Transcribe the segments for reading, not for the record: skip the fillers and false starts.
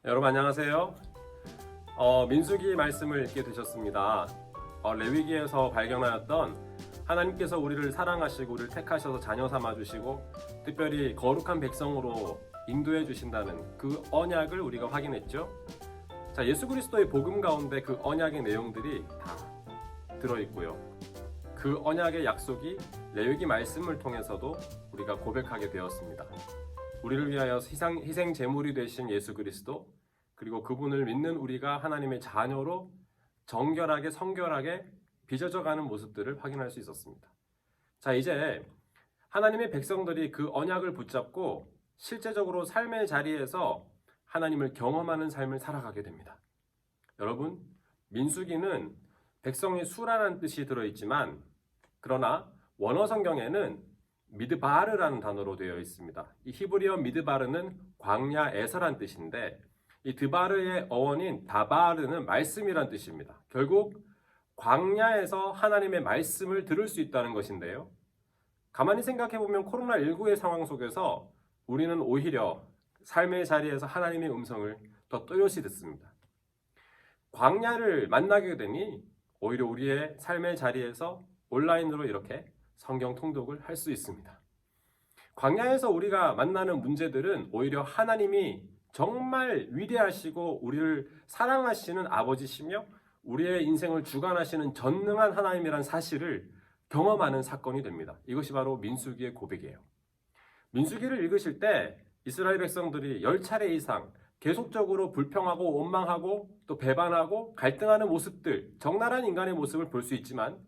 여러분 안녕하세요. 민수기 말씀을 읽게 되셨습니다. 레위기에서 발견하였던 하나님께서 우리를 사랑하시고 우리를 택하셔서 자녀 삼아 주시고 특별히 거룩한 백성으로 인도해 주신다는 그 언약을 우리가 확인했죠. 자, 예수 그리스도의 복음 가운데 그 언약의 내용들이 다 들어있고요. 그 언약의 약속이 레위기 말씀을 통해서도 우리가 고백하게 되었습니다. 우리를 위하여 희생 제물이 되신 예수 그리스도, 그리고 그분을 믿는 우리가 하나님의 자녀로 정결하게 성결하게 빚어져가는 모습들을 확인할 수 있었습니다. 자, 이제 하나님의 백성들이 그 언약을 붙잡고 실제적으로 삶의 자리에서 하나님을 경험하는 삶을 살아가게 됩니다. 여러분, 민수기는 백성이 수라는 뜻이 들어있지만 그러나 원어 성경에는 미드바르라는 단어로 되어 있습니다. 이 히브리어 미드바르는 광야에서란 뜻인데 이 드바르의 어원인 다바르는 말씀이란 뜻입니다. 결국 광야에서 하나님의 말씀을 들을 수 있다는 것인데요. 가만히 생각해보면 코로나19의 상황 속에서 우리는 오히려 삶의 자리에서 하나님의 음성을 더 또렷이 듣습니다. 광야를 만나게 되니 오히려 우리의 삶의 자리에서 온라인으로 이렇게 성경 통독을 할 수 있습니다. 광야에서 우리가 만나는 문제들은 오히려 하나님이 정말 위대하시고 우리를 사랑하시는 아버지시며 우리의 인생을 주관하시는 전능한 하나님이란 사실을 경험하는 사건이 됩니다. 이것이 바로 민수기의 고백이에요. 민수기를 읽으실 때 이스라엘 백성들이 10차례 이상 계속적으로 불평하고 원망하고 또 배반하고 갈등하는 모습들, 적나라한 인간의 모습을 볼 수 있지만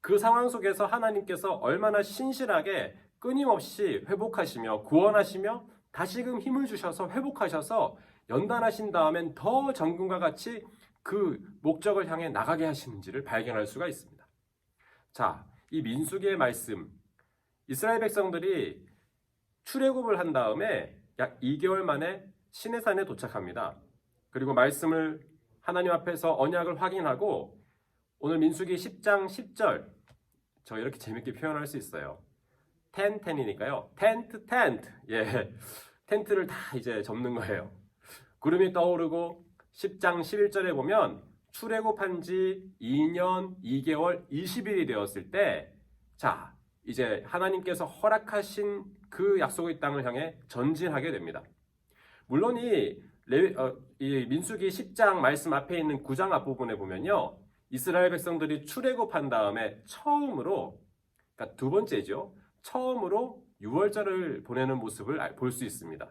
그 상황 속에서 하나님께서 얼마나 신실하게 끊임없이 회복하시며 구원하시며 다시금 힘을 주셔서 회복하셔서 연단하신 다음엔 더 정금과 같이 그 목적을 향해 나가게 하시는지를 발견할 수가 있습니다. 자, 이 민수기의 말씀, 이스라엘 백성들이 출애굽을 한 다음에 약 2개월 만에 시내산에 도착합니다. 그리고 말씀을 하나님 앞에서 언약을 확인하고 오늘 민수기 10장 10절 저 이렇게 재밌게 표현할 수 있어요. 텐이니까요. 텐트. 예. 텐트를 다 이제 접는 거예요. 구름이 떠오르고 10장 11절에 보면 출애굽한 지 2년 2개월 20일이 되었을 때 자, 이제 하나님께서 허락하신 그 약속의 땅을 향해 전진하게 됩니다. 물론 이 민수기 10장 말씀 앞에 있는 9장 앞부분에 보면요. 이스라엘 백성들이 출애굽한 다음에 처음으로, 그러니까 두 번째죠. 처음으로 유월절을 보내는 모습을 볼 수 있습니다.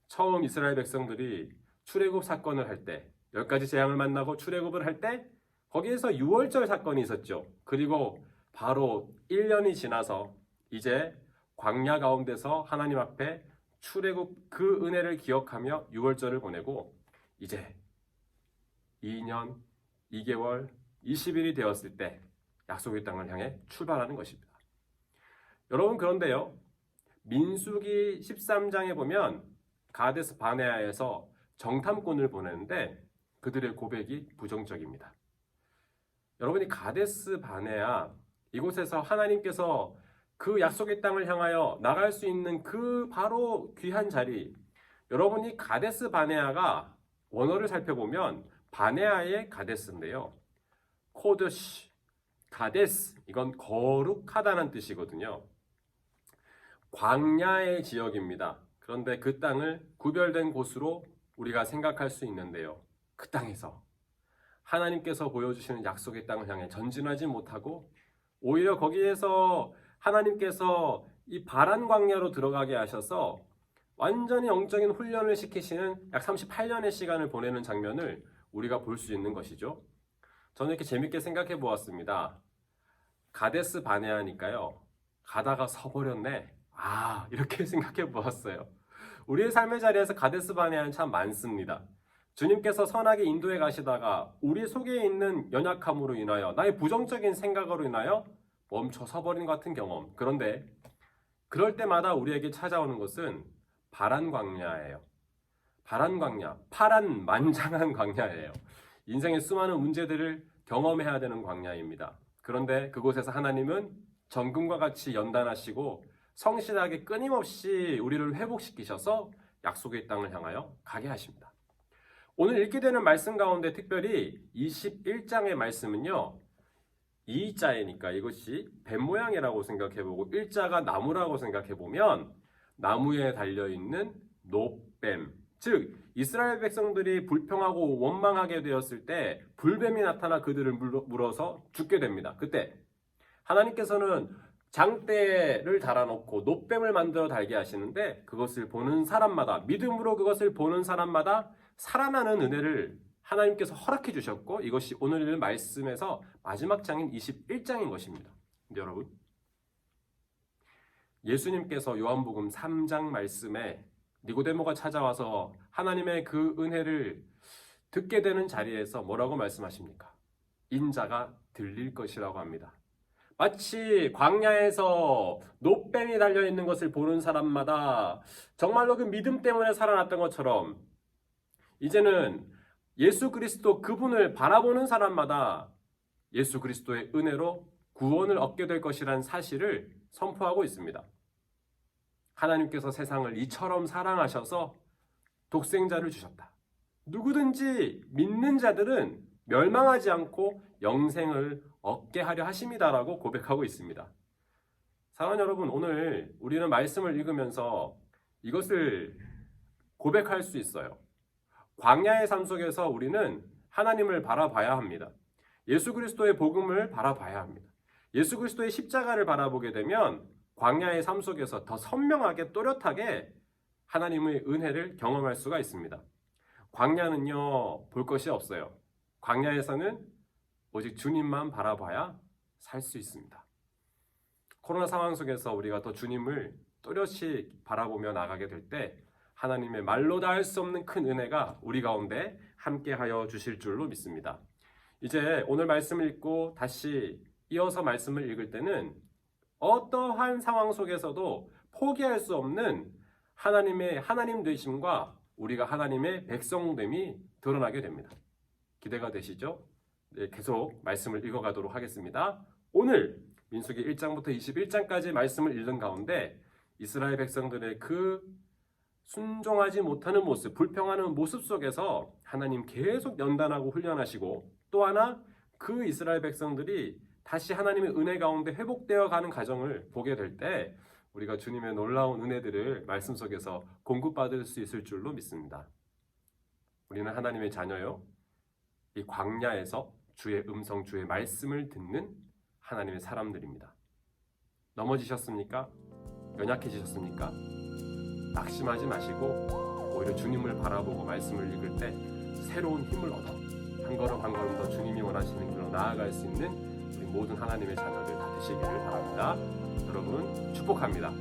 처음 이스라엘 백성들이 출애굽 사건을 할 때, 10가지 재앙을 만나고 출애굽을 할 때 거기에서 유월절 사건이 있었죠. 그리고 바로 1년이 지나서 이제 광야 가운데서 하나님 앞에 출애굽 그 은혜를 기억하며 유월절을 보내고 이제 2년 2개월 20일이 되었을 때 약속의 땅을 향해 출발하는 것입니다. 여러분, 그런데요, 민수기 13장에 보면 가데스 바네아에서 정탐꾼을 보내는데 그들의 고백이 부정적입니다. 여러분이 가데스 바네아 이곳에서 하나님께서 그 약속의 땅을 향하여 나갈 수 있는 그 바로 귀한 자리, 여러분이 가데스 바네아가 원어를 살펴보면 바네아의 가데스인데요. 코드시, 가데스, 이건 거룩하다는 뜻이거든요. 광야의 지역입니다. 그런데 그 땅을 구별된 곳으로 우리가 생각할 수 있는데요. 그 땅에서 하나님께서 보여주시는 약속의 땅을 향해 전진하지 못하고 오히려 거기에서 하나님께서 이 바란 광야로 들어가게 하셔서 완전히 영적인 훈련을 시키시는 약 38년의 시간을 보내는 장면을 우리가 볼 수 있는 것이죠. 저는 이렇게 재밌게 생각해 보았습니다. 가데스 바네아니까요. 가다가 서버렸네. 이렇게 생각해 보았어요. 우리의 삶의 자리에서 가데스 바네아는 참 많습니다. 주님께서 선하게 인도해 가시다가 우리 속에 있는 연약함으로 인하여 나의 부정적인 생각으로 인하여 멈춰 서버린 같은 경험. 그런데 그럴 때마다 우리에게 찾아오는 것은 바란 광야예요. 바란 광야, 파란 만장한 광야예요. 인생의 수많은 문제들을 경험해야 되는 광야입니다. 그런데 그곳에서 하나님은 정금과 같이 연단하시고 성실하게 끊임없이 우리를 회복시키셔서 약속의 땅을 향하여 가게 하십니다. 오늘 읽게 되는 말씀 가운데 특별히 21장의 말씀은요. 이자이니까 이것이 뱀 모양이라고 생각해보고 일자가 나무라고 생각해보면 나무에 달려있는 노뱀, 즉 이스라엘 백성들이 불평하고 원망하게 되었을 때 불뱀이 나타나 그들을 물어서 죽게 됩니다. 그때 하나님께서는 장대를 달아놓고 노뱀을 만들어 달게 하시는데 그것을 보는 사람마다, 믿음으로 그것을 보는 사람마다 살아나는 은혜를 하나님께서 허락해 주셨고, 이것이 오늘 읽는 말씀에서 마지막 장인 21장인 것입니다. 근데 여러분, 예수님께서 요한복음 3장 말씀에 니고데모가 찾아와서 하나님의 그 은혜를 듣게 되는 자리에서 뭐라고 말씀하십니까? 인자가 들릴 것이라고 합니다. 마치 광야에서 노뱀이 달려있는 것을 보는 사람마다 정말로 그 믿음 때문에 살아났던 것처럼 이제는 예수 그리스도 그분을 바라보는 사람마다 예수 그리스도의 은혜로 구원을 얻게 될 것이라는 사실을 선포하고 있습니다. 하나님께서 세상을 이처럼 사랑하셔서 독생자를 주셨다. 누구든지 믿는 자들은 멸망하지 않고 영생을 얻게 하려 하심이다라고 고백하고 있습니다. 사랑하는 여러분, 오늘 우리는 말씀을 읽으면서 이것을 고백할 수 있어요. 광야의 삶 속에서 우리는 하나님을 바라봐야 합니다. 예수 그리스도의 복음을 바라봐야 합니다. 예수 그리스도의 십자가를 바라보게 되면 광야의 삶 속에서 더 선명하게 또렷하게 하나님의 은혜를 경험할 수가 있습니다. 광야는요, 볼 것이 없어요. 광야에서는 오직 주님만 바라봐야 살 수 있습니다. 코로나 상황 속에서 우리가 더 주님을 또렷이 바라보며 나가게 될 때 하나님의 말로 다 할 수 없는 큰 은혜가 우리 가운데 함께하여 주실 줄로 믿습니다. 이제 오늘 말씀을 읽고 다시 이어서 말씀을 읽을 때는 어떠한 상황 속에서도 포기할 수 없는 하나님의 하나님 되심과 우리가 하나님의 백성됨이 드러나게 됩니다. 기대가 되시죠? 네, 계속 말씀을 읽어가도록 하겠습니다. 오늘 민수기 1장부터 21장까지 말씀을 읽는 가운데 이스라엘 백성들의 그 순종하지 못하는 모습, 불평하는 모습 속에서 하나님 계속 연단하고 훈련하시고 또 하나 그 이스라엘 백성들이 다시 하나님의 은혜 가운데 회복되어 가는 과정을 보게 될 때 우리가 주님의 놀라운 은혜들을 말씀 속에서 공급받을 수 있을 줄로 믿습니다. 우리는 하나님의 자녀요. 이 광야에서 주의 음성, 주의 말씀을 듣는 하나님의 사람들입니다. 넘어지셨습니까? 연약해지셨습니까? 낙심하지 마시고 오히려 주님을 바라보고 말씀을 읽을 때 새로운 힘을 얻어 한 걸음 한 걸음 더 주님이 원하시는 길로 나아갈 수 있는 우리 모든 하나님의 자녀들 다 되시기를 바랍니다. 여러분 축복합니다.